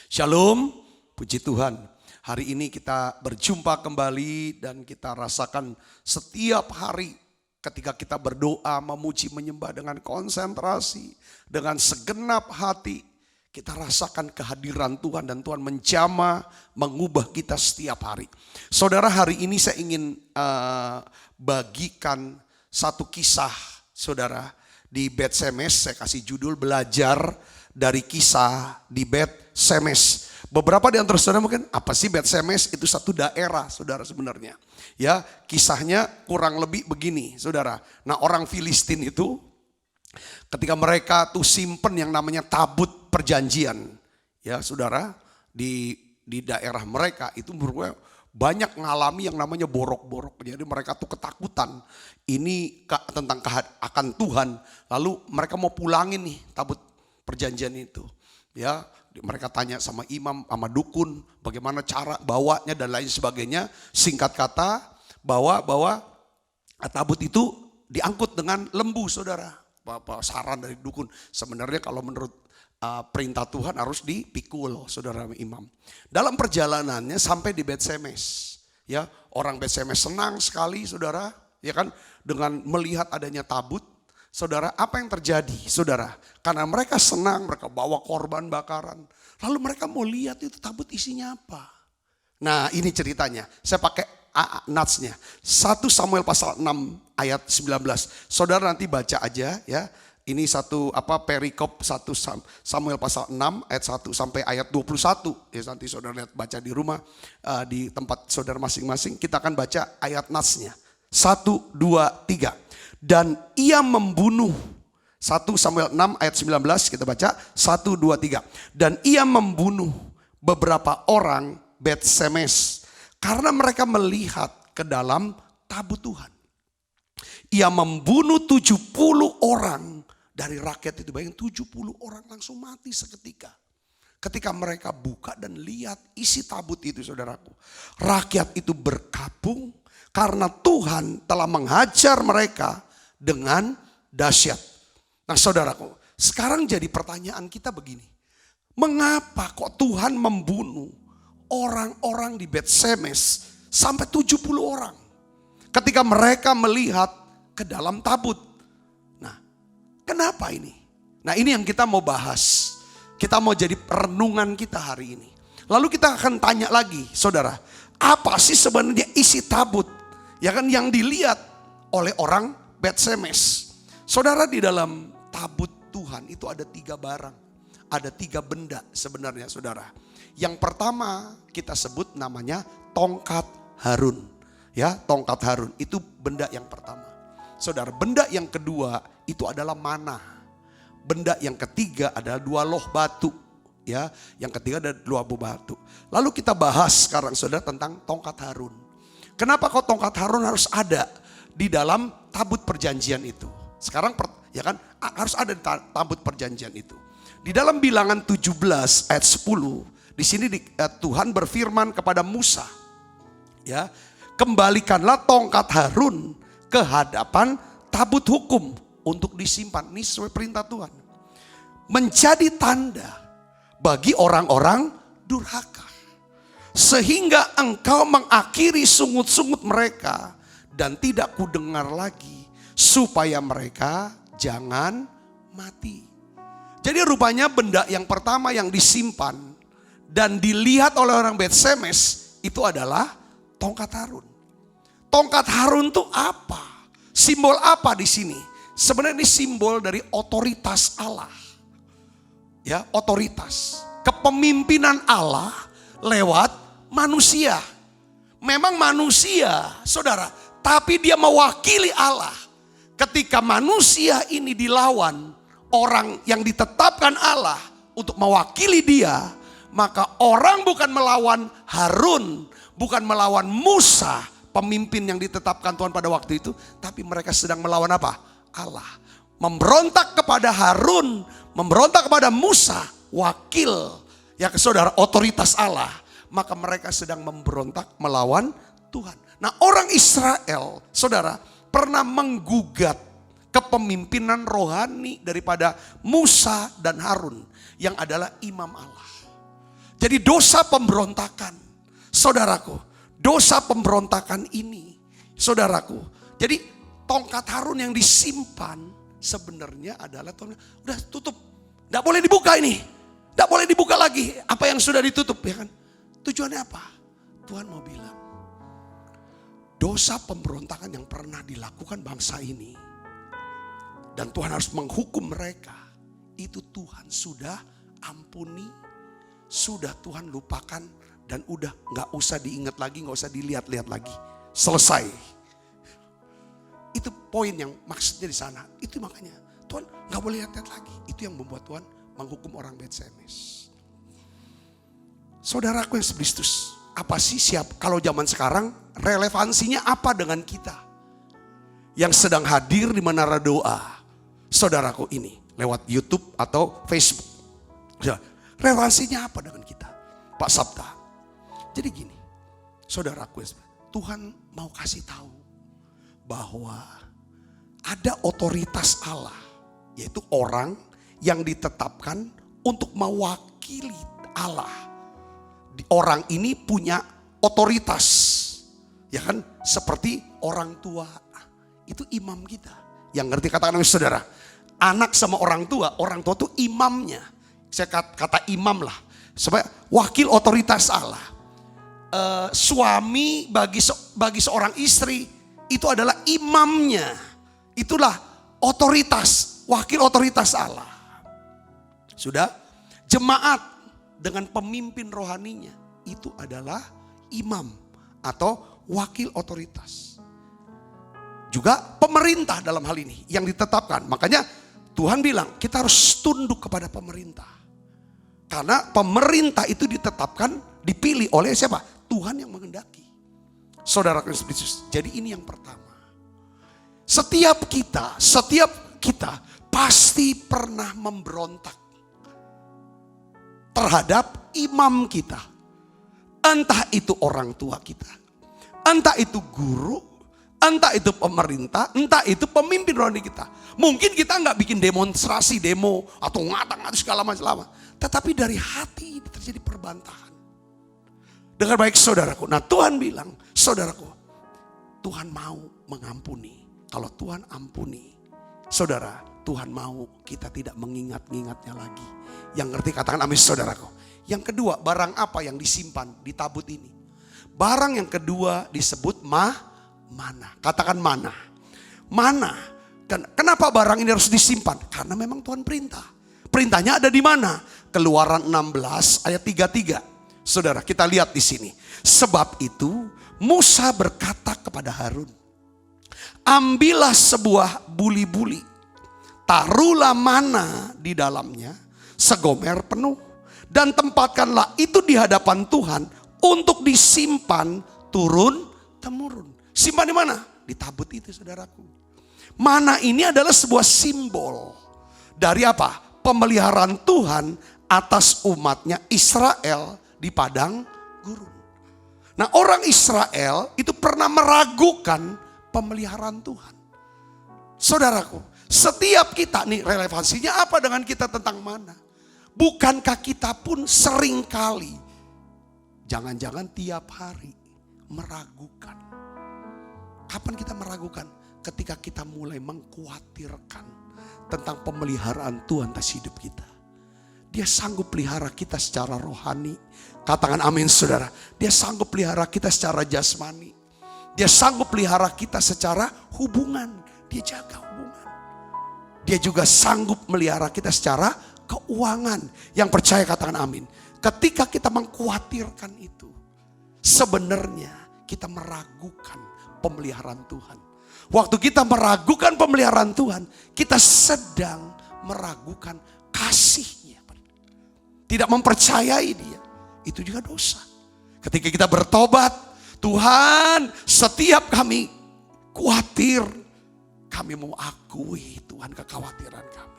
Shalom, puji Tuhan. Hari ini kita berjumpa kembali dan kita rasakan setiap hari ketika kita berdoa, memuji, menyembah dengan konsentrasi, dengan segenap hati. Kita rasakan kehadiran Tuhan dan Tuhan menjamah, mengubah kita setiap hari. Saudara, hari ini saya ingin bagikan satu kisah, saudara. Di Bet Semes, saya kasih judul belajar dari kisah di Bet Semes. Beberapa di antara saudara mungkin, apa sih Bet Semes? Itu satu daerah, saudara, sebenarnya. Ya, kisahnya kurang lebih begini, saudara. Nah, orang Filistin itu ketika mereka tuh simpen yang namanya tabut perjanjian, ya saudara, di daerah mereka itu banyak ngalami yang namanya borok-borok. Jadi mereka tuh ketakutan ini tentang akan Tuhan. Lalu mereka mau pulangin nih tabut perjanjian itu. Ya, mereka tanya sama imam, sama dukun, bagaimana cara bawanya dan lain sebagainya. Singkat kata, bawa tabut itu diangkut dengan lembu, saudara. Saran dari dukun, sebenarnya kalau menurut perintah Tuhan harus dipikul, saudara imam. Dalam perjalanannya sampai di Bet Semes, ya orang Bet Semes senang sekali, saudara, ya kan, dengan melihat adanya tabut. Saudara, apa yang terjadi, saudara? Karena mereka senang, mereka bawa korban bakaran. Lalu mereka mau lihat itu tabut isinya apa. Nah, ini ceritanya. Saya pakai natsnya. 1 Samuel pasal 6 ayat 19. Saudara nanti baca aja ya. Ini satu perikop 1 Samuel pasal 6 ayat 1 sampai ayat 21. Ya, nanti saudara lihat baca di rumah, di tempat saudara masing-masing. Kita akan baca ayat natsnya. 1, 2, 3. Dan ia membunuh, 1 Samuel 6 ayat 19 kita baca, 1, 2, 3. Dan ia membunuh beberapa orang Bet Semes karena mereka melihat ke dalam tabut Tuhan. Ia membunuh 70 orang dari rakyat itu. Bayangin 70 orang langsung mati seketika. Ketika mereka buka dan lihat isi tabut itu, saudaraku. Rakyat itu berkabung karena Tuhan telah menghajar mereka dengan dahsyat. Nah, saudaraku, sekarang jadi pertanyaan kita begini. Mengapa kok Tuhan membunuh orang-orang di Bet Semes sampai 70 orang ketika mereka melihat ke dalam tabut? Nah, kenapa ini? Nah, ini yang kita mau bahas. Kita mau jadi renungan kita hari ini. Lalu kita akan tanya lagi, saudara, apa sih sebenarnya isi tabut? Ya kan, yang dilihat oleh orang Bet Semes. Saudara, di dalam tabut Tuhan itu ada 3 barang. Ada 3 benda sebenarnya, saudara. Yang pertama kita sebut namanya tongkat Harun. Ya, tongkat Harun itu benda yang pertama. Saudara, benda yang kedua itu adalah mana. Benda yang ketiga adalah 2 loh batu. Ya, yang ketiga ada 2 loh batu. Lalu kita bahas sekarang, saudara, tentang tongkat Harun. Kenapa kok tongkat Harun harus ada di dalam tabut perjanjian itu? Sekarang ya kan, harus ada di tabut perjanjian itu. Di dalam Bilangan 17 ayat 10, di sini Tuhan berfirman kepada Musa, ya, kembalikanlah tongkat Harun ke hadapan tabut hukum untuk disimpan. Ini sesuai perintah Tuhan. Menjadi tanda bagi orang-orang durhaka, sehingga engkau mengakhiri sungut-sungut mereka dan tidak kudengar lagi, supaya mereka jangan mati. Jadi rupanya benda yang pertama yang disimpan dan dilihat oleh orang Bet Semes itu adalah tongkat Harun. Tongkat Harun itu apa? Simbol apa di sini? Sebenarnya ini simbol dari otoritas Allah. Ya, otoritas. Kepemimpinan Allah lewat manusia. Memang manusia, saudara, tapi dia mewakili Allah. Ketika manusia ini dilawan orang yang ditetapkan Allah untuk mewakili dia, maka orang bukan melawan Harun, bukan melawan Musa, pemimpin yang ditetapkan Tuhan pada waktu itu, tapi mereka sedang melawan apa? Allah. Memberontak kepada Harun, memberontak kepada Musa, wakil, ya saudara, otoritas Allah. Maka mereka sedang memberontak melawan Tuhan. Nah, orang Israel, saudara, pernah menggugat kepemimpinan rohani daripada Musa dan Harun yang adalah imam Allah. Jadi dosa pemberontakan, saudaraku, dosa pemberontakan ini, saudaraku. Jadi tongkat Harun yang disimpan sebenarnya adalah udah tutup, tidak boleh dibuka ini, tidak boleh dibuka lagi. Apa yang sudah ditutup, ya kan? Tujuannya apa? Tuhan mau bilang, dosa pemberontakan yang pernah dilakukan bangsa ini, dan Tuhan harus menghukum mereka, itu Tuhan sudah ampuni, sudah Tuhan lupakan, dan udah gak usah diingat lagi, gak usah dilihat-lihat lagi. Selesai. Itu poin yang maksudnya di sana. Itu makanya Tuhan gak boleh lihat-lihat lagi. Itu yang membuat Tuhan menghukum orang Bet-Semes. Saudaraku yang Kristus, apa sih kalau zaman sekarang relevansinya apa dengan kita yang sedang hadir di menara doa, saudaraku ini lewat YouTube atau Facebook? Relevansinya apa dengan kita, Pak Sabta? Jadi gini, saudaraku, Tuhan mau kasih tahu bahwa ada otoritas Allah, yaitu orang yang ditetapkan untuk mewakili Allah. Orang ini punya otoritas, ya kan? Seperti orang tua, itu imam kita. Yang ngerti katakan saudara, anak sama orang tua tuh imamnya. Saya kata imam lah, sebagai wakil otoritas Allah. Suami bagi seorang istri itu adalah imamnya. Itulah otoritas, wakil otoritas Allah. Sudah, jemaat dengan pemimpin rohaninya itu adalah imam atau wakil otoritas. Juga pemerintah dalam hal ini yang ditetapkan. Makanya Tuhan bilang kita harus tunduk kepada pemerintah. Karena pemerintah itu ditetapkan, dipilih oleh siapa? Tuhan yang menghendaki. Saudara Kristus. Jadi ini yang pertama. Setiap kita pasti pernah memberontak terhadap imam kita. Entah itu orang tua kita, entah itu guru, entah itu pemerintah, entah itu pemimpin rohani kita. Mungkin kita nggak bikin demonstrasi, demo atau ngata-ngata segala macam. Tetapi dari hati terjadi perbantahan. Dengar baik saudaraku. Nah Tuhan bilang, saudaraku, Tuhan mau mengampuni. Kalau Tuhan ampuni, saudara, Tuhan mau kita tidak mengingat-ingatnya lagi. Yang ngerti katakan amin saudaraku. Yang kedua, barang apa yang disimpan di tabut ini? Barang yang kedua disebut mana. Katakan mana. Mana. Kenapa barang ini harus disimpan? Karena memang Tuhan perintah. Perintahnya ada di mana? Keluaran 16 ayat 33. Saudara, kita lihat di sini. Sebab itu Musa berkata kepada Harun, ambillah sebuah buli-buli, taruhlah mana di dalamnya segomer penuh, dan tempatkanlah itu di hadapan Tuhan untuk disimpan turun-temurun. Simpan di mana? Di tabut itu, saudaraku. Mana ini adalah sebuah simbol dari apa? Pemeliharaan Tuhan atas umatnya Israel di padang gurun. Nah, orang Israel itu pernah meragukan pemeliharaan Tuhan. Saudaraku, setiap kita nih relevansinya apa dengan kita tentang mana? Bukankah kita pun seringkali, jangan-jangan tiap hari meragukan. Kapan kita meragukan? Ketika kita mulai mengkhawatirkan tentang pemeliharaan Tuhan atas hidup kita. Dia sanggup pelihara kita secara rohani. Katakan amin saudara. Dia sanggup pelihara kita secara jasmani. Dia sanggup pelihara kita secara hubungan. Dia jaga hubungan. Dia juga sanggup melihara kita secara keuangan. Yang percaya katakan amin. Ketika kita mengkhawatirkan itu, sebenarnya kita meragukan pemeliharaan Tuhan. Waktu kita meragukan pemeliharaan Tuhan, kita sedang meragukan kasih-Nya. Tidak mempercayai Dia. Itu juga dosa. Ketika kita bertobat, Tuhan, setiap kami khawatir, kami mau akui Tuhan kekhawatiran kami.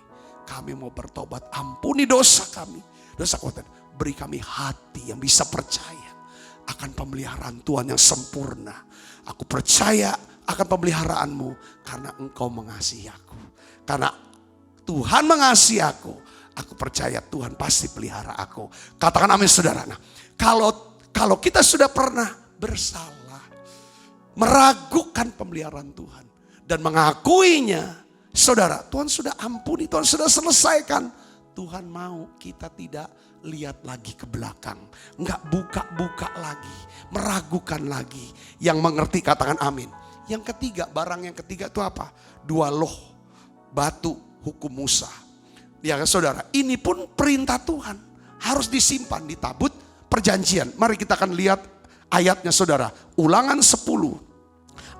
Kami mau bertobat, ampuni dosa kami. Dosa khawatir, beri kami hati yang bisa percaya akan pemeliharaan Tuhan yang sempurna. Aku percaya akan pemeliharaan-Mu karena Engkau mengasihi aku. Karena Tuhan mengasihi aku Aku percaya Tuhan pasti pelihara aku. Katakan amin saudara. Nah, kalau kita sudah pernah bersalah, meragukan pemeliharaan Tuhan dan mengakuinya, saudara, Tuhan sudah ampuni, Tuhan sudah selesaikan. Tuhan mau kita tidak lihat lagi ke belakang. Enggak buka-buka lagi, meragukan lagi. Yang mengerti katakan amin. Yang ketiga, barang yang ketiga itu apa? 2 loh batu hukum Musa. Ya saudara, ini pun perintah Tuhan. Harus disimpan di tabut perjanjian. Mari kita akan lihat ayatnya saudara. Ulangan 10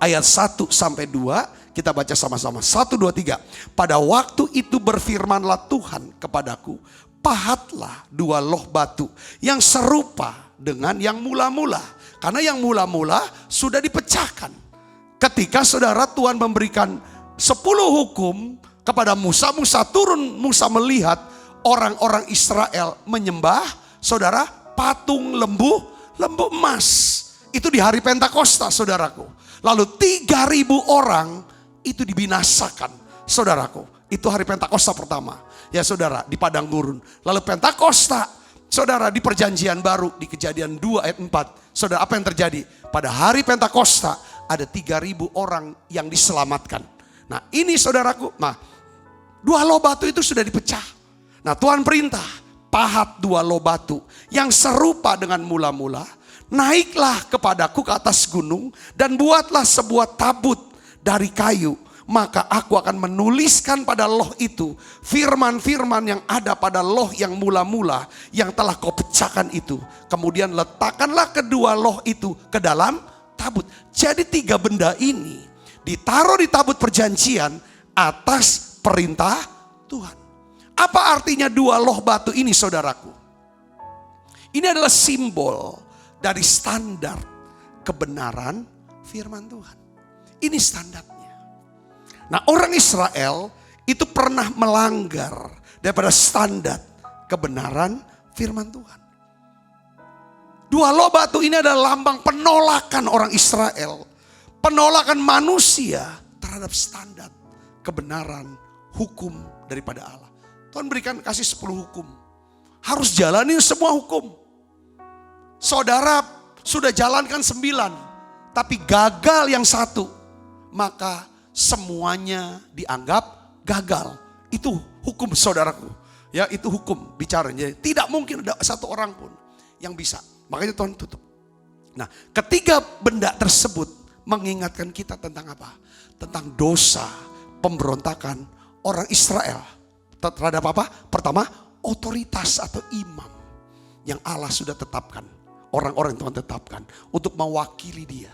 ayat 1 sampai 2. Kita baca sama-sama. 1, 2, 3. Pada waktu itu berfirmanlah Tuhan kepadaku. Pahatlah 2 loh batu yang serupa dengan yang mula-mula. Karena yang mula-mula sudah dipecahkan. Ketika saudara Tuhan memberikan 10 hukum kepada Musa. Musa turun, Musa melihat orang-orang Israel menyembah saudara patung lembu emas. Itu di hari Pentakosta saudaraku. Lalu 3.000 orang itu dibinasakan saudaraku. Itu hari Pentakosta pertama. Ya saudara, di padang gurun. Lalu Pentakosta saudara di perjanjian baru di Kejadian 2 ayat 4. Saudara, apa yang terjadi? Pada hari Pentakosta ada 3.000 orang yang diselamatkan. Nah ini saudaraku, 2 loh batu itu sudah dipecah. Nah Tuhan perintah, pahat 2 loh batu yang serupa dengan mula-mula. Naiklah kepadaku ke atas gunung dan buatlah sebuah tabut dari kayu. Maka aku akan menuliskan pada loh itu firman-firman yang ada pada loh yang mula-mula yang telah kau pecahkan itu. Kemudian letakkanlah kedua loh itu ke dalam tabut. Jadi 3 benda ini ditaruh di tabut perjanjian atas perintah Tuhan. Apa artinya 2 loh batu ini saudaraku? Ini adalah simbol dari standar kebenaran firman Tuhan. Ini standarnya. Nah orang Israel itu pernah melanggar daripada standar kebenaran firman Tuhan. 2 loh batu ini adalah lambang penolakan orang Israel. Penolakan manusia terhadap standar kebenaran hukum daripada Allah. Tuhan berikan kasih 10 hukum. Harus jalani semua hukum. Saudara sudah jalankan 9. Tapi gagal yang 1. Maka semuanya dianggap gagal. Itu hukum saudaraku. Ya itu hukum bicaranya. Tidak mungkin ada 1 orang pun yang bisa. Makanya Tuhan tutup. Nah ketiga benda tersebut mengingatkan kita tentang apa? Tentang dosa pemberontakan orang Israel. Terhadap apa? Pertama, otoritas atau imam yang Allah sudah tetapkan. Orang-orang yang Tuhan tetapkan untuk mewakili dia.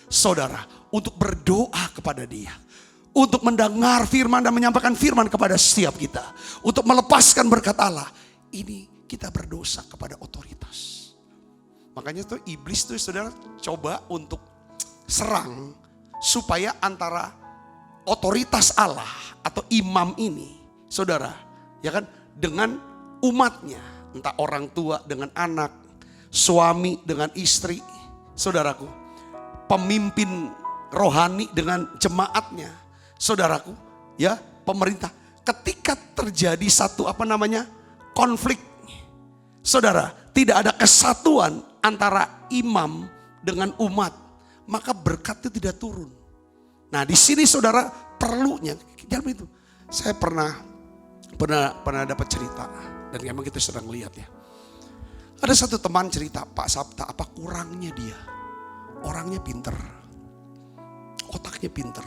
Saudara, untuk berdoa kepada dia. Untuk mendengar firman dan menyampaikan firman kepada setiap kita. Untuk melepaskan berkat Allah. Ini kita berdosa kepada otoritas. Makanya tuh iblis tuh saudara coba untuk serang supaya antara otoritas Allah atau imam ini saudara ya kan dengan umatnya, entah orang tua dengan anak, suami dengan istri, saudaraku, pemimpin rohani dengan jemaatnya, saudaraku, ya pemerintah. Ketika terjadi satu konflik, saudara, tidak ada kesatuan antara imam dengan umat, maka berkat itu tidak turun. Nah di sini saudara perlunya, jangan itu. Saya pernah dapat cerita dan memang kita sedang lihat ya. Ada satu teman cerita, Pak Sabta, apa kurangnya dia? Orangnya pinter, otaknya pinter,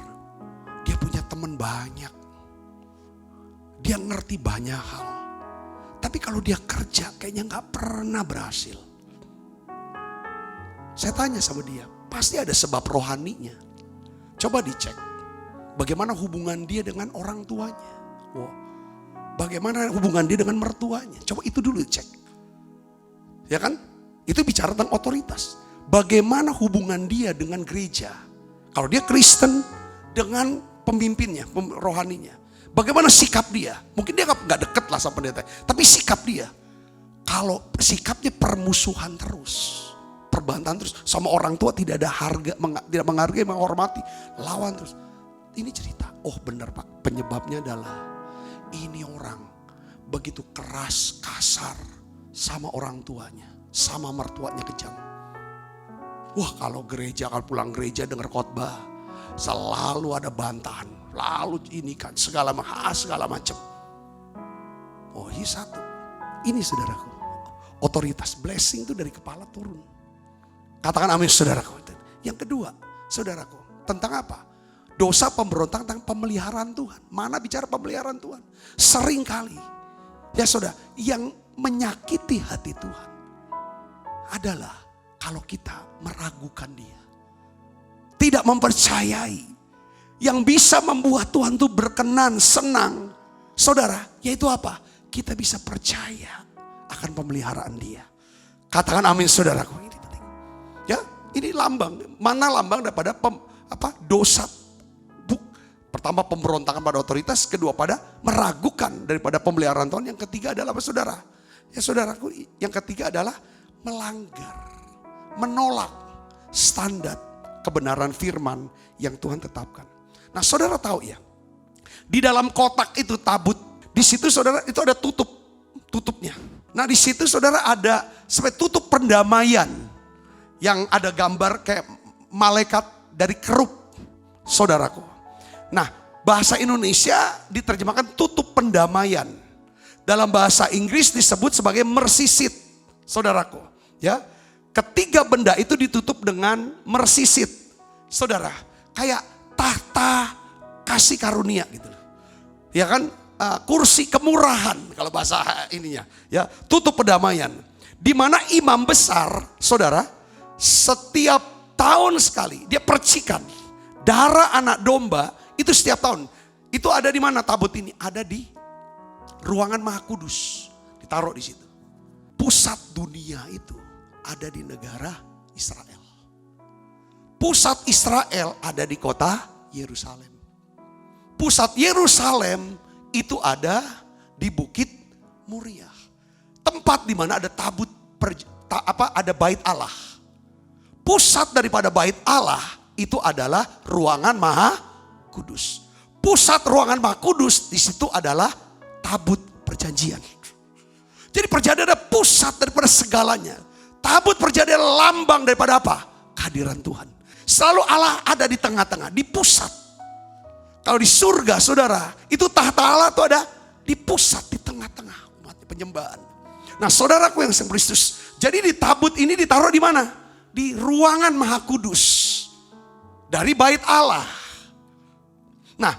dia punya teman banyak, dia ngerti banyak hal. Tapi kalau dia kerja kayaknya gak pernah berhasil. Saya tanya sama dia, pasti ada sebab rohaninya. Coba dicek, bagaimana hubungan dia dengan orang tuanya. Wow. Bagaimana hubungan dia dengan mertuanya. Coba itu dulu cek. Ya kan? Itu bicara tentang otoritas. Bagaimana hubungan dia dengan gereja. Kalau dia Kristen dengan pemimpinnya, rohaninya. Bagaimana sikap dia. Mungkin dia gak deket lah sama pendeta. Tapi sikap dia. Kalau sikapnya permusuhan terus. Perbantahan terus. Sama orang tua tidak ada harga. Tidak menghargai, menghormati. Lawan terus. Ini cerita. Oh benar Pak. Penyebabnya adalah ini orang begitu keras, kasar sama orang tuanya, sama mertuanya kejam. Wah, kalau pulang gereja dengar khotbah, selalu ada bantahan, lalu ini kan segala macam. Oh, ini satu. Ini saudaraku, otoritas blessing itu dari kepala turun. Katakan amin saudaraku. Yang kedua, saudaraku, tentang apa? Dosa pemberontak tentang pemeliharaan Tuhan. Mana bicara pemeliharaan Tuhan? Sering kali, ya saudara, yang menyakiti hati Tuhan adalah kalau kita meragukan Dia, tidak mempercayai yang bisa membuat Tuhan itu berkenan, senang. Saudara, yaitu apa? Kita bisa percaya akan pemeliharaan Dia. Katakan amin saudaraku. Ini penting. Ya, ini lambang. Mana lambang daripada dosa? Pertama pemberontakan pada otoritas, kedua pada meragukan daripada pemeliharaan Tuhan. Yang ketiga adalah apa saudara? Ya saudaraku, yang ketiga adalah melanggar, menolak standar kebenaran firman yang Tuhan tetapkan. Nah saudara tahu ya, di dalam kotak itu tabut, di situ saudara itu ada tutupnya. Nah di situ saudara ada seperti tutup pendamaian yang ada gambar kayak malaikat dari kerub, saudaraku. Nah bahasa Indonesia diterjemahkan tutup pendamaian. Dalam bahasa Inggris disebut sebagai mercy seat, saudaraku. Ya, ketiga benda itu ditutup dengan mercy seat, saudara. Kayak tahta kasih karunia gitu. Ya kan, kursi kemurahan kalau bahasa ininya. Ya, tutup pendamaian. Di mana imam besar, saudara, setiap tahun sekali dia percikan darah anak domba itu setiap tahun. Itu ada di mana tabut ini? Ada di ruangan Maha Kudus, ditaruh di situ. Pusat dunia itu ada di negara Israel. Pusat Israel ada di kota Yerusalem. Pusat Yerusalem itu ada di Bukit Moriah. Tempat di mana ada ada bait Allah. Pusat daripada bait Allah itu adalah ruangan Maha Kudus. Pusat ruangan Maha Kudus di situ adalah tabut perjanjian. Jadi perjanjian ada pusat daripada segalanya. Tabut perjanjian lambang daripada apa? Kehadiran Tuhan. Selalu Allah ada di tengah-tengah, di pusat. Kalau di surga saudara, itu tahta Allah itu ada di pusat, di tengah-tengah umat penyembahan. Nah saudaraku yang sang Kristus, jadi di tabut ini ditaruh di mana? Di ruangan Maha Kudus. Dari bait Allah. Nah,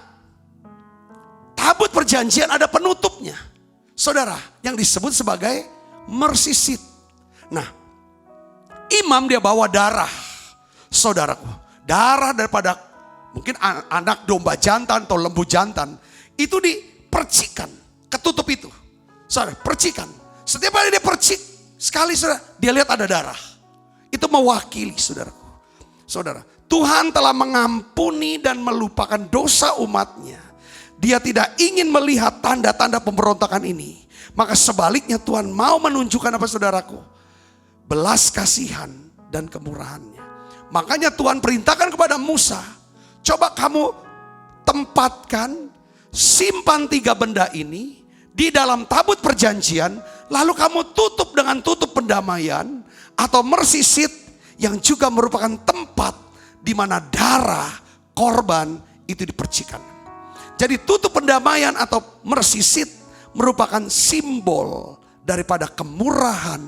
tabut perjanjian ada penutupnya, saudara, yang disebut sebagai mercy seat. Nah, imam dia bawa darah, saudaraku, darah daripada mungkin anak domba jantan atau lembu jantan, itu dipercikan, ketutup itu, saudara, percikan. Setiap kali dia percik, sekali saudara, dia lihat ada darah. Itu mewakili saudaraku, saudara, Tuhan telah mengampuni dan melupakan dosa umatnya. Dia tidak ingin melihat tanda-tanda pemberontakan ini. Maka sebaliknya Tuhan mau menunjukkan apa saudaraku? Belas kasihan dan kemurahannya. Makanya Tuhan perintahkan kepada Musa, coba kamu tempatkan, simpan 3 benda ini di dalam tabut perjanjian. Lalu kamu tutup dengan tutup pendamaian atau mercy seat yang juga merupakan tempat di mana darah korban itu dipercikan. Jadi tutup pendamaian atau mercy seat merupakan simbol daripada kemurahan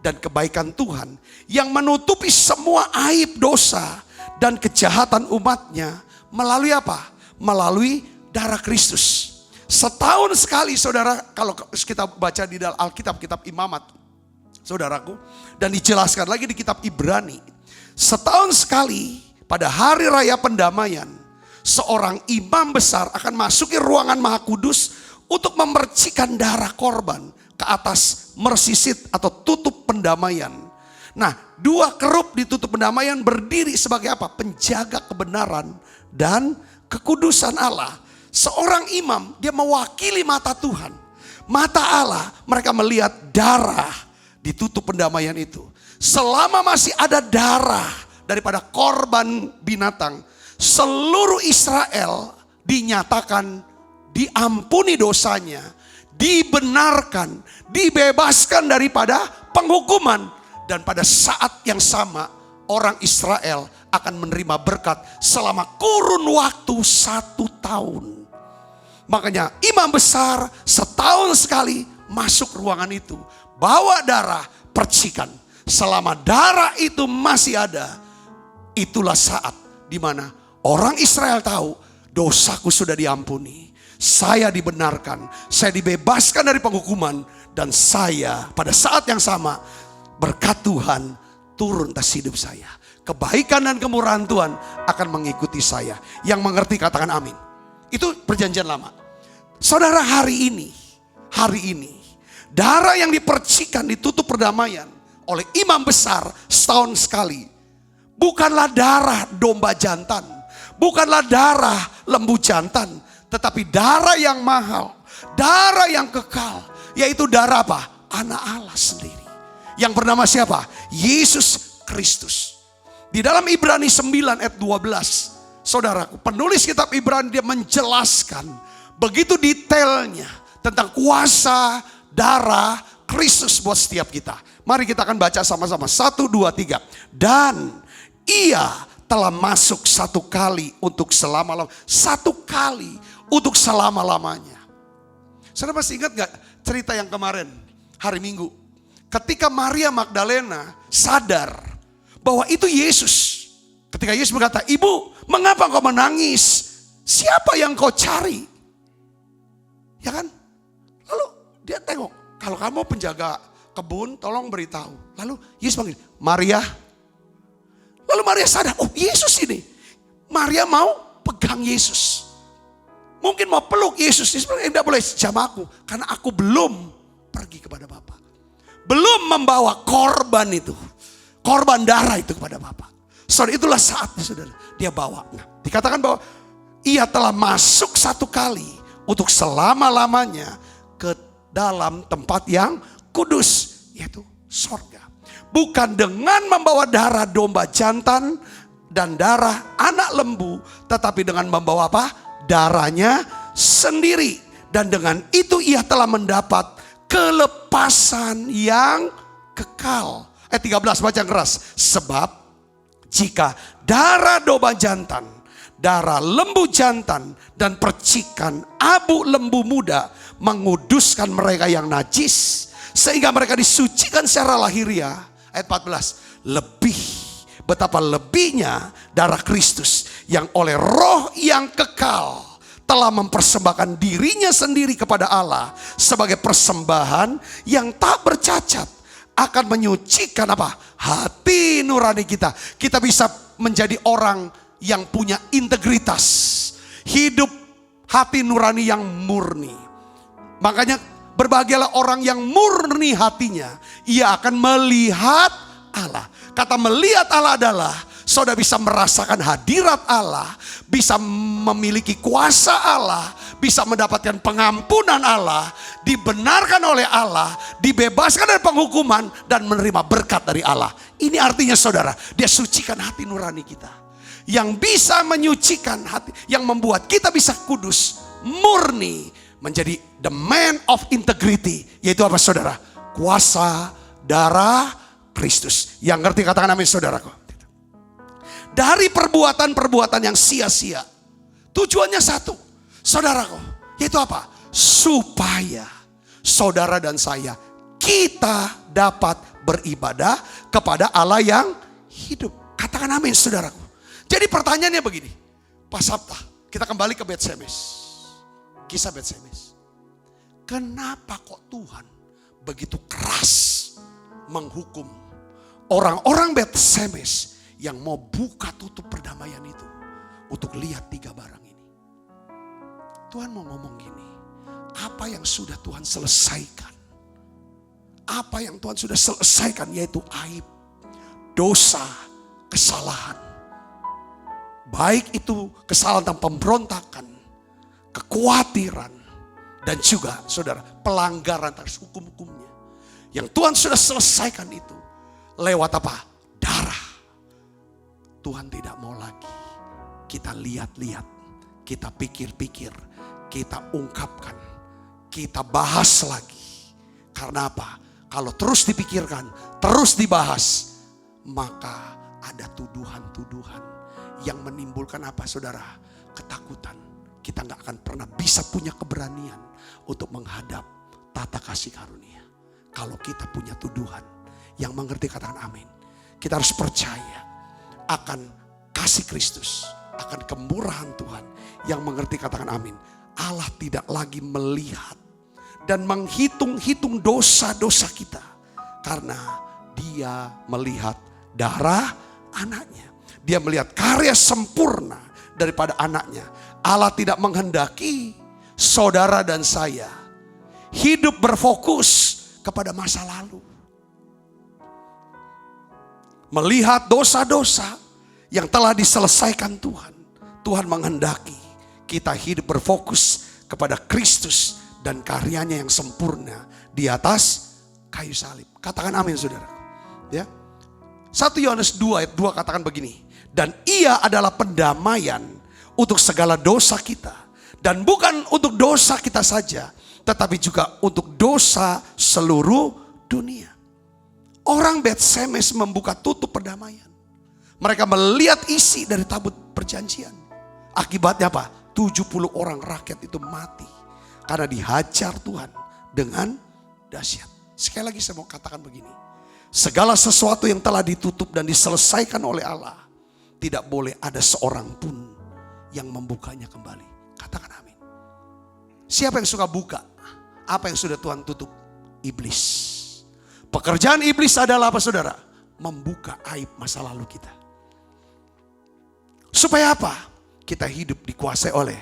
dan kebaikan Tuhan yang menutupi semua aib dosa dan kejahatan umatnya melalui apa? Melalui darah Kristus. Setahun sekali saudara, kalau kita baca di dalam Alkitab, kitab Imamat, saudaraku, dan dijelaskan lagi di kitab Ibrani, setahun sekali pada hari raya pendamaian, seorang imam besar akan masuki ruangan Maha Kudus untuk memercikan darah korban ke atas mercy seat atau tutup pendamaian. Nah, 2 kerup di tutup pendamaian berdiri sebagai apa? Penjaga kebenaran dan kekudusan Allah. Seorang imam, dia mewakili mata Tuhan. Mata Allah, mereka melihat darah di tutup pendamaian itu. Selama masih ada darah daripada korban binatang, seluruh Israel dinyatakan diampuni dosanya, dibenarkan, dibebaskan daripada penghukuman. Dan pada saat yang sama orang Israel akan menerima berkat selama kurun waktu 1 tahun. Makanya imam besar setahun sekali masuk ruangan itu, bawa darah, percikan. Selama darah itu masih ada, itulah saat dimana orang Israel tahu dosaku sudah diampuni. Saya dibenarkan, saya dibebaskan dari penghukuman. Dan saya pada saat yang sama berkat Tuhan turun atas hidup saya. Kebaikan dan kemurahan Tuhan akan mengikuti saya. Yang mengerti katakan amin. Itu perjanjian lama. Saudara, hari ini darah yang dipercikan di tutup perdamaian oleh imam besar setahun sekali bukanlah darah domba jantan, bukanlah darah lembu jantan, tetapi darah yang mahal, darah yang kekal, yaitu darah apa? Anak Allah sendiri. Yang bernama siapa? Yesus Kristus. Di dalam Ibrani 9 ayat 12, saudaraku, penulis kitab Ibrani dia menjelaskan begitu detailnya tentang kuasa darah Kristus buat setiap kita. Mari kita akan baca sama-sama. 1, 2, 3. Dan ia telah masuk 1 kali untuk selama-lamanya. 1 kali untuk selama-lamanya. Saudara masih ingat gak cerita yang kemarin hari Minggu? Ketika Maria Magdalena sadar bahwa itu Yesus. Ketika Yesus berkata, "Ibu, mengapa kau menangis? Siapa yang kau cari?" Ya kan? Lalu dia tengok, kalau kamu penjaga kebun, tolong beritahu. Lalu Yesus panggil, "Maria." Lalu Maria sadar, oh Yesus ini. Maria mau pegang Yesus. Mungkin mau peluk Yesus. Yesus bilang, "Tidak boleh jam aku. Karena aku belum pergi kepada Bapa. Belum membawa korban itu. Korban darah itu kepada Bapa." Saudara, itulah saatnya saudara. Dia bawa. Nah, dikatakan bahwa ia telah masuk 1 kali untuk selama-lamanya ke dalam tempat yang kudus, yaitu sorga. Bukan dengan membawa darah domba jantan dan darah anak lembu, tetapi dengan membawa apa? Darahnya sendiri. Dan dengan itu ia telah mendapat kelepasan yang kekal. Ayat 13 baca keras. Sebab jika darah domba jantan, darah lembu jantan, dan percikan abu lembu muda menguduskan mereka yang najis, sehingga mereka disucikan secara lahiriah. Ayat 14. Lebih, betapa lebihnya darah Kristus yang oleh roh yang kekal telah mempersembahkan dirinya sendiri kepada Allah sebagai persembahan yang tak bercacat, akan menyucikan apa? Hati nurani kita. Kita bisa menjadi orang yang punya integritas, hidup hati nurani yang murni. Makanya berbahagialah orang yang murni hatinya, ia akan melihat Allah. Kata melihat Allah adalah saudara bisa merasakan hadirat Allah, bisa memiliki kuasa Allah, bisa mendapatkan pengampunan Allah, dibenarkan oleh Allah, dibebaskan dari penghukuman, dan menerima berkat dari Allah. Ini artinya saudara, dia sucikan hati nurani kita. Yang bisa menyucikan hati, yang membuat kita bisa kudus, murni, menjadi the man of integrity. Yaitu apa saudara? Kuasa darah Kristus. Yang ngerti katakan amin saudaraku. Dari perbuatan-perbuatan yang sia-sia, tujuannya satu, saudaraku, yaitu apa? Supaya saudara dan saya, kita dapat beribadah kepada Allah yang hidup. Katakan amin saudaraku. Jadi pertanyaannya begini, Pak Sabta, kita kembali ke Bet-Semes. Kisah Bet-Semes. Kenapa kok Tuhan begitu keras menghukum orang-orang Bet-Semes yang mau buka tutup perdamaian itu untuk lihat 3 barang ini? Tuhan mau ngomong gini, apa yang sudah Tuhan selesaikan, apa yang Tuhan sudah selesaikan, yaitu aib, dosa, kesalahan. Baik itu kesalahan tentang pemberontakan, kekhawatiran, dan juga saudara pelanggaran atas hukum-hukumnya. Yang Tuhan sudah selesaikan itu lewat apa? Darah. Tuhan tidak mau lagi kita lihat-lihat, kita pikir-pikir, kita ungkapkan, kita bahas lagi. Karena apa? Kalau terus dipikirkan, terus dibahas, maka ada tuduhan-tuduhan yang menimbulkan apa saudara? Ketakutan. Kita gak akan pernah bisa punya keberanian untuk menghadap tata kasih karunia. Kalau kita punya tuduhan, yang mengerti katakan amin. Kita harus percaya akan kasih Kristus, akan kemurahan Tuhan. Yang mengerti katakan amin. Allah tidak lagi melihat dan menghitung-hitung dosa-dosa kita. Karena dia melihat darah anaknya. Dia melihat karya sempurna daripada anaknya. Allah tidak menghendaki saudara dan saya hidup berfokus kepada masa lalu. Melihat dosa-dosa yang telah diselesaikan Tuhan. Tuhan menghendaki kita hidup berfokus kepada Kristus dan karyanya yang sempurna di atas kayu salib. Katakan amin saudara. Ya. 1 Yohanes 2 ayat 2 katakan begini. Dan ia adalah pendamaian untuk segala dosa kita. Dan bukan untuk dosa kita saja, tetapi juga untuk dosa seluruh dunia. Orang Bet-Semes membuka tutup perdamaian. Mereka melihat isi dari tabut perjanjian. Akibatnya apa? 70 orang rakyat itu mati. Karena dihajar Tuhan dengan dahsyat. Sekali lagi saya mau katakan begini. Segala sesuatu yang telah ditutup dan diselesaikan oleh Allah, tidak boleh ada seorang pun yang membukanya kembali. Katakan amin. Siapa yang suka buka? Apa yang sudah Tuhan tutup? Iblis. Pekerjaan iblis adalah apa saudara? Membuka aib masa lalu kita. Supaya apa? Kita hidup dikuasai oleh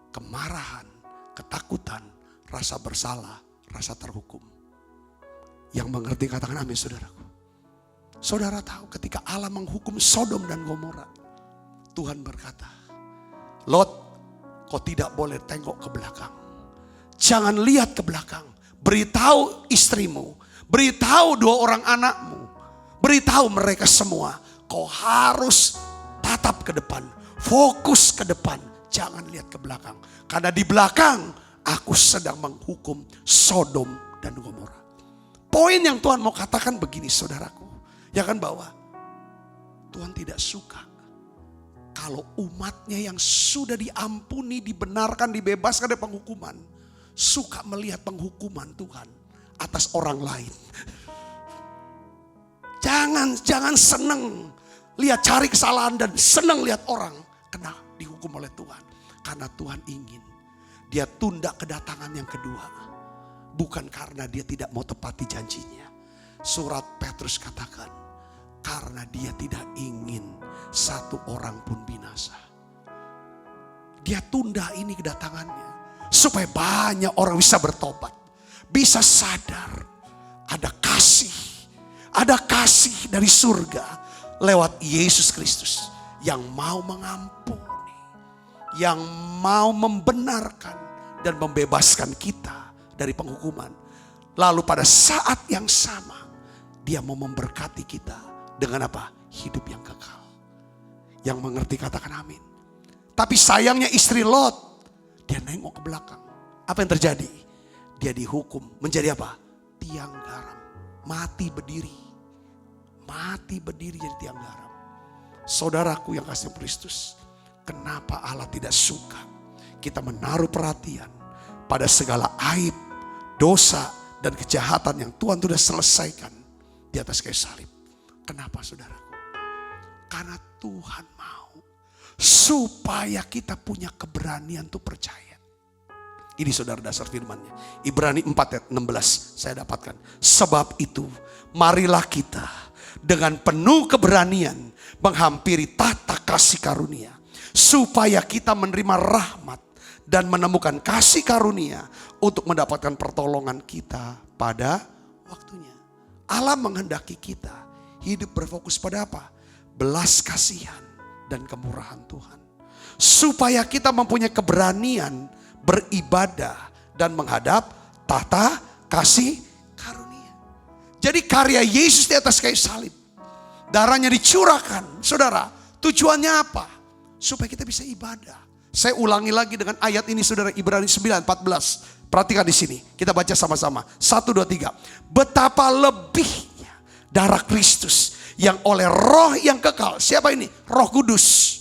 kemarahan, ketakutan, rasa bersalah, rasa terhukum. Yang mengerti katakan amin saudaraku. Saudara tahu ketika Allah menghukum Sodom dan Gomora, Tuhan berkata, Lot, kau tidak boleh tengok ke belakang. Jangan lihat ke belakang. Beritahu istrimu, beritahu 2 orang anakmu, beritahu mereka semua, kau harus tatap ke depan, fokus ke depan, jangan lihat ke belakang. Karena di belakang aku sedang menghukum Sodom dan Gomora. Poin yang Tuhan mau katakan begini saudaraku, ya kan bahwa Tuhan tidak suka kalau umatnya yang sudah diampuni, dibenarkan, dibebaskan dari penghukuman, suka melihat penghukuman Tuhan atas orang lain. Jangan senang lihat cari kesalahan dan senang lihat orang kena dihukum oleh Tuhan. Karena Tuhan ingin dia tunda kedatangan yang kedua. Bukan karena dia tidak mau tepati janjinya. Surat Petrus katakan, karena dia tidak ingin satu orang pun binasa. Dia tunda ini kedatangannya. Supaya banyak orang bisa bertobat. Bisa sadar ada kasih. Ada kasih dari surga lewat Yesus Kristus. Yang mau mengampuni. Yang mau membenarkan dan membebaskan kita dari penghukuman. Lalu pada saat yang sama dia mau memberkati kita dengan apa? Hidup yang kekal. Yang mengerti katakan amin. Tapi sayangnya istri Lot, dia nengok ke belakang. Apa yang terjadi? Dia dihukum menjadi apa? Tiang garam. Mati berdiri. Mati berdiri jadi tiang garam. Saudaraku yang kasih Kristus, kenapa Allah tidak suka kita menaruh perhatian pada segala aib, dosa dan kejahatan yang Tuhan sudah selesaikan di atas kayu salib. Kenapa saudaraku? Karena Tuhan mau supaya kita punya keberanian untuk percaya. Ini saudara dasar firman-Nya. Ibrani 4 ayat 16 saya dapatkan. Sebab itu marilah kita dengan penuh keberanian menghampiri tahta kasih karunia. Supaya kita menerima rahmat dan menemukan kasih karunia untuk mendapatkan pertolongan kita pada waktunya. Allah menghendaki kita hidup berfokus pada apa? Belas kasihan dan kemurahan Tuhan. Supaya kita mempunyai keberanian beribadah dan menghadap tahta kasih karunia. Jadi karya Yesus di atas kayu salib, darahnya dicurahkan, saudara, tujuannya apa? Supaya kita bisa ibadah. Saya ulangi lagi dengan ayat ini saudara, Ibrani 9:14. Perhatikan di sini, kita baca sama-sama. 1, 2, 3. Betapa lebihnya darah Kristus yang oleh roh yang kekal. Siapa ini? Roh Kudus.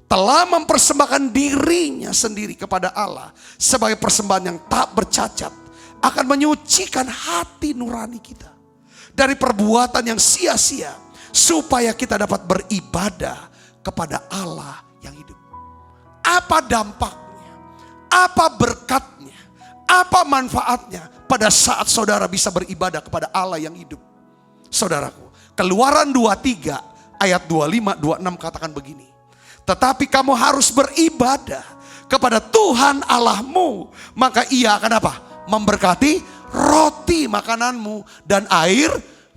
Telah mempersembahkan dirinya sendiri kepada Allah sebagai persembahan yang tak bercacat. Akan menyucikan hati nurani kita dari perbuatan yang sia-sia. Supaya kita dapat beribadah kepada Allah yang hidup. Apa dampaknya? Apa berkatnya? Apa manfaatnya pada saat saudara bisa beribadah kepada Allah yang hidup? Saudaraku, Keluaran 23 ayat 25, 26 katakan begini. Tetapi kamu harus beribadah kepada Tuhan Allahmu. Maka ia akan apa? Memberkati roti makananmu dan air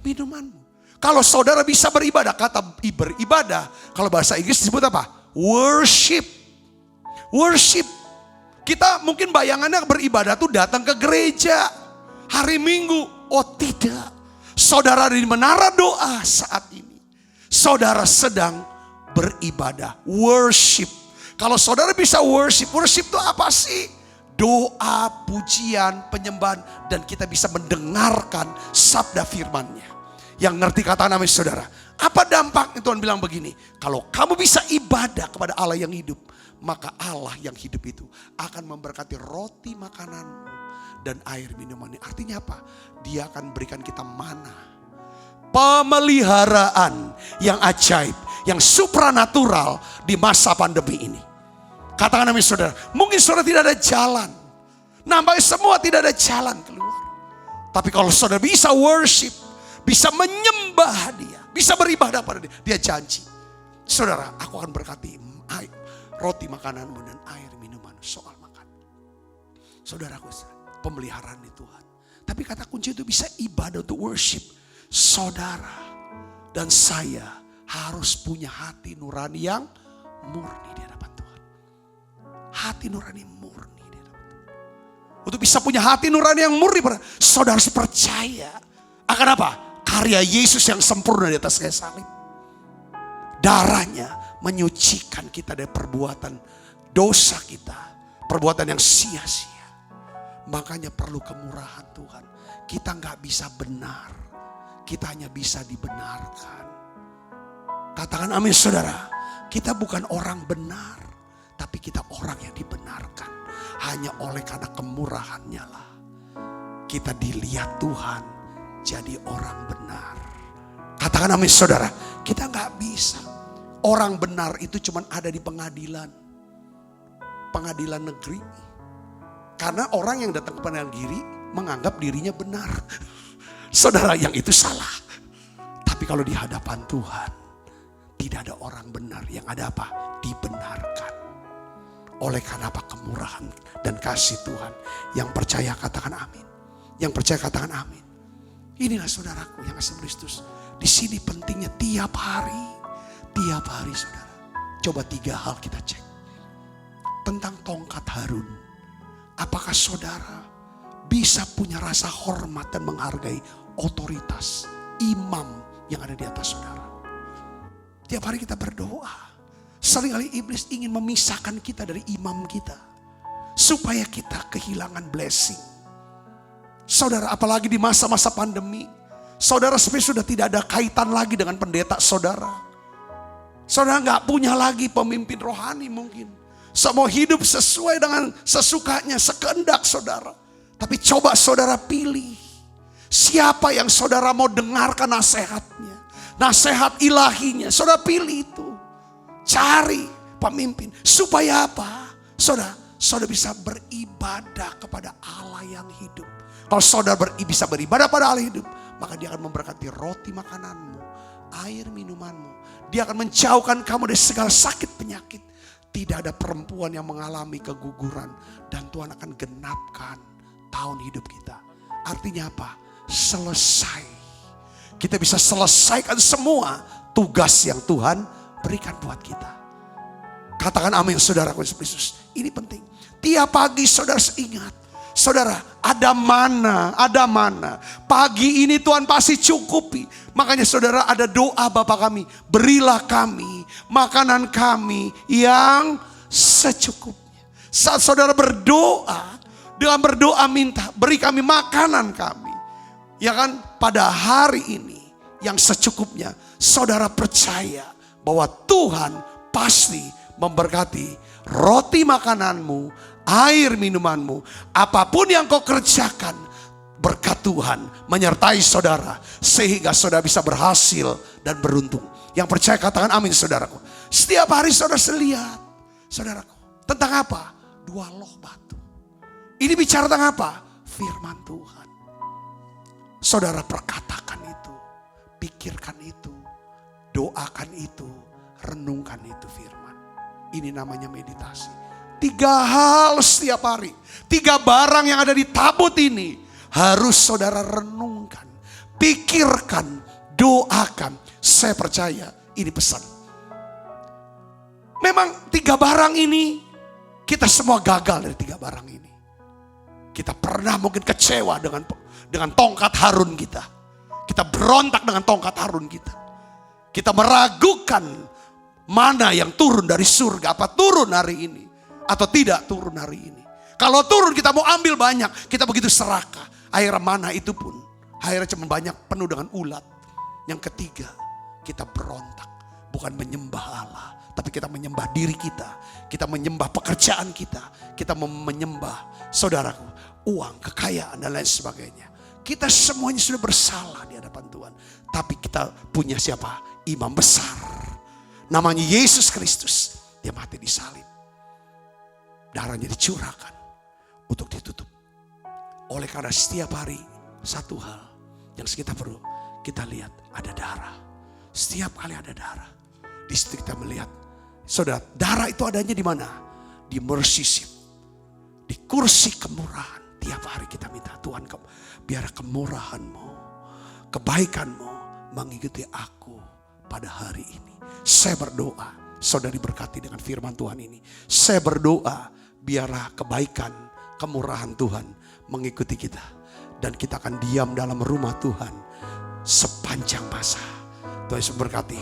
minumanmu. Kalau saudara bisa beribadah, kata beribadah, kalau bahasa Inggris disebut apa? Worship. Worship. Kita mungkin bayangannya beribadah tuh datang ke gereja hari Minggu. Oh tidak. Saudara di menara doa saat ini. Saudara sedang beribadah. Worship. Kalau saudara bisa worship. Worship itu apa sih? Doa, pujian, penyembahan. Dan kita bisa mendengarkan sabda firman-Nya. Yang ngerti kata amin saudara. Apa dampaknya? Tuhan bilang begini. Kalau kamu bisa ibadah kepada Allah yang hidup. Maka Allah yang hidup itu akan memberkati roti makananmu dan air minumanmu. Artinya apa? Dia akan berikan kita mana. Pemeliharaan yang ajaib, yang supranatural di masa pandemi ini. Katakan amin saudara. Mungkin saudara tidak ada jalan. Nampaknya semua tidak ada jalan keluar. Tapi kalau saudara bisa worship, bisa menyembah dia, bisa beribadah pada dia, dia janji. Saudara, aku akan berkati roti makananmu dan air minuman. Soal makan. Saudaraku, pemeliharaan di Tuhan. Tapi kata kunci itu bisa ibadah untuk worship. Saudara dan saya harus punya hati nurani yang murni di hadapan Tuhan. Hati nurani murni di hadapan Tuhan. Untuk bisa punya hati nurani yang murni, saudara harus percaya akan apa? Karya Yesus yang sempurna di atas kayu salib. Darahnya menyucikan kita dari perbuatan dosa kita. Perbuatan yang sia-sia. Makanya perlu kemurahan Tuhan. Kita gak bisa benar. Kita hanya bisa dibenarkan. Katakan amin saudara. Kita bukan orang benar. Tapi kita orang yang dibenarkan. Hanya oleh karena kemurahannya lah. Kita dilihat Tuhan jadi orang benar. Katakan amin saudara. Kita gak bisa. Orang benar itu cuma ada di pengadilan. Pengadilan negeri. Karena orang yang datang ke pengadilan negeri menganggap dirinya benar. Saudara, yang itu salah. Tapi kalau di hadapan Tuhan, tidak ada orang benar. Yang ada apa? Dibenarkan. Oleh karena apa? Kemurahan dan kasih Tuhan. Yang percaya katakan amin. Yang percaya katakan amin. Inilah saudaraku yang kasih Kristus. Di sini pentingnya tiap hari. Tiap hari saudara. Coba 3 hal kita cek. Tentang tongkat Harun. Apakah saudara bisa punya rasa hormat dan menghargai otoritas imam yang ada di atas saudara. Tiap hari kita berdoa. Seringkali iblis ingin memisahkan kita dari imam kita. Supaya kita kehilangan blessing. Saudara, apalagi di masa-masa pandemi. Saudara sebenarnya sudah tidak ada kaitan lagi dengan pendeta saudara. Saudara gak punya lagi pemimpin rohani mungkin. Semua hidup sesuai dengan sesukanya, sekehendak saudara. Tapi coba saudara pilih. Siapa yang saudara mau dengarkan nasihatnya. Nasihat ilahinya. Saudara pilih itu. Cari pemimpin. Supaya apa? Saudara bisa beribadah kepada Allah yang hidup. Kalau saudara bisa beribadah pada Allah hidup. Maka dia akan memberkati roti makananmu. Air minumanmu. Dia akan menjauhkan kamu dari segala sakit penyakit. Tidak ada perempuan yang mengalami keguguran. Dan Tuhan akan genapkan tahun hidup kita. Artinya apa? Selesai. Kita bisa selesaikan semua tugas yang Tuhan berikan buat kita. Katakan amin saudaraku Yesus. Ini penting. Tiap pagi saudara ingat. Saudara, ada mana. Pagi ini Tuhan pasti cukupi. Makanya saudara ada doa Bapa kami. Berilah kami makanan kami yang secukupnya. Saat saudara berdoa, Dengan berdoa minta, beri kami makanan kami. Ya kan, pada hari ini yang secukupnya, saudara percaya bahwa Tuhan pasti memberkati roti makananmu, air minumanmu, apapun yang kau kerjakan, berkat Tuhan menyertai saudara sehingga saudara bisa berhasil dan beruntung. Yang percaya katakan amin saudaraku. Setiap hari saudara lihat, saudaraku, tentang apa? 2 loh batu. Ini bicara tentang apa? Firman Tuhan. Saudara perkatakan itu, pikirkan itu, doakan itu, renungkan itu firman. Ini namanya meditasi. 3 hal setiap hari, 3 barang yang ada di tabut ini harus saudara renungkan, pikirkan, doakan. Saya percaya ini pesan. Memang 3 barang ini kita semua gagal dari 3 barang ini. Kita pernah mungkin kecewa dengan tongkat Harun kita. Kita berontak dengan tongkat Harun kita. Kita meragukan mana yang turun dari surga. Apa turun hari ini atau tidak turun hari ini. Kalau turun kita mau ambil banyak. Kita begitu serakah. Akhirnya mana itu pun. Akhirnya cuma banyak penuh dengan ulat. Yang ketiga, kita berontak. Bukan menyembah Allah. Tapi kita menyembah diri kita. Kita menyembah pekerjaan kita. Kita menyembah saudaraku, uang, kekayaan dan lain sebagainya. Kita semuanya sudah bersalah di hadapan Tuhan. Tapi kita punya siapa? Imam besar. Namanya Yesus Kristus. Dia mati di salib. Darahnya dicurahkan untuk ditutup. Oleh karena setiap hari satu hal yang kita perlu kita lihat, ada darah. Setiap kali ada darah. Di situ kita melihat, saudara, darah itu adanya di mana? Di mercy seat. Di kursi kemurahan. Tiap hari kita minta, Tuhan, biar kemurahan-Mu, kebaikan-Mu mengikuti aku pada hari ini. Saya berdoa, saudara diberkati dengan firman Tuhan ini. Saya berdoa, biarlah kebaikan, kemurahan Tuhan mengikuti kita. Dan kita akan diam dalam rumah Tuhan sepanjang masa. Tuhan Yesus berkati.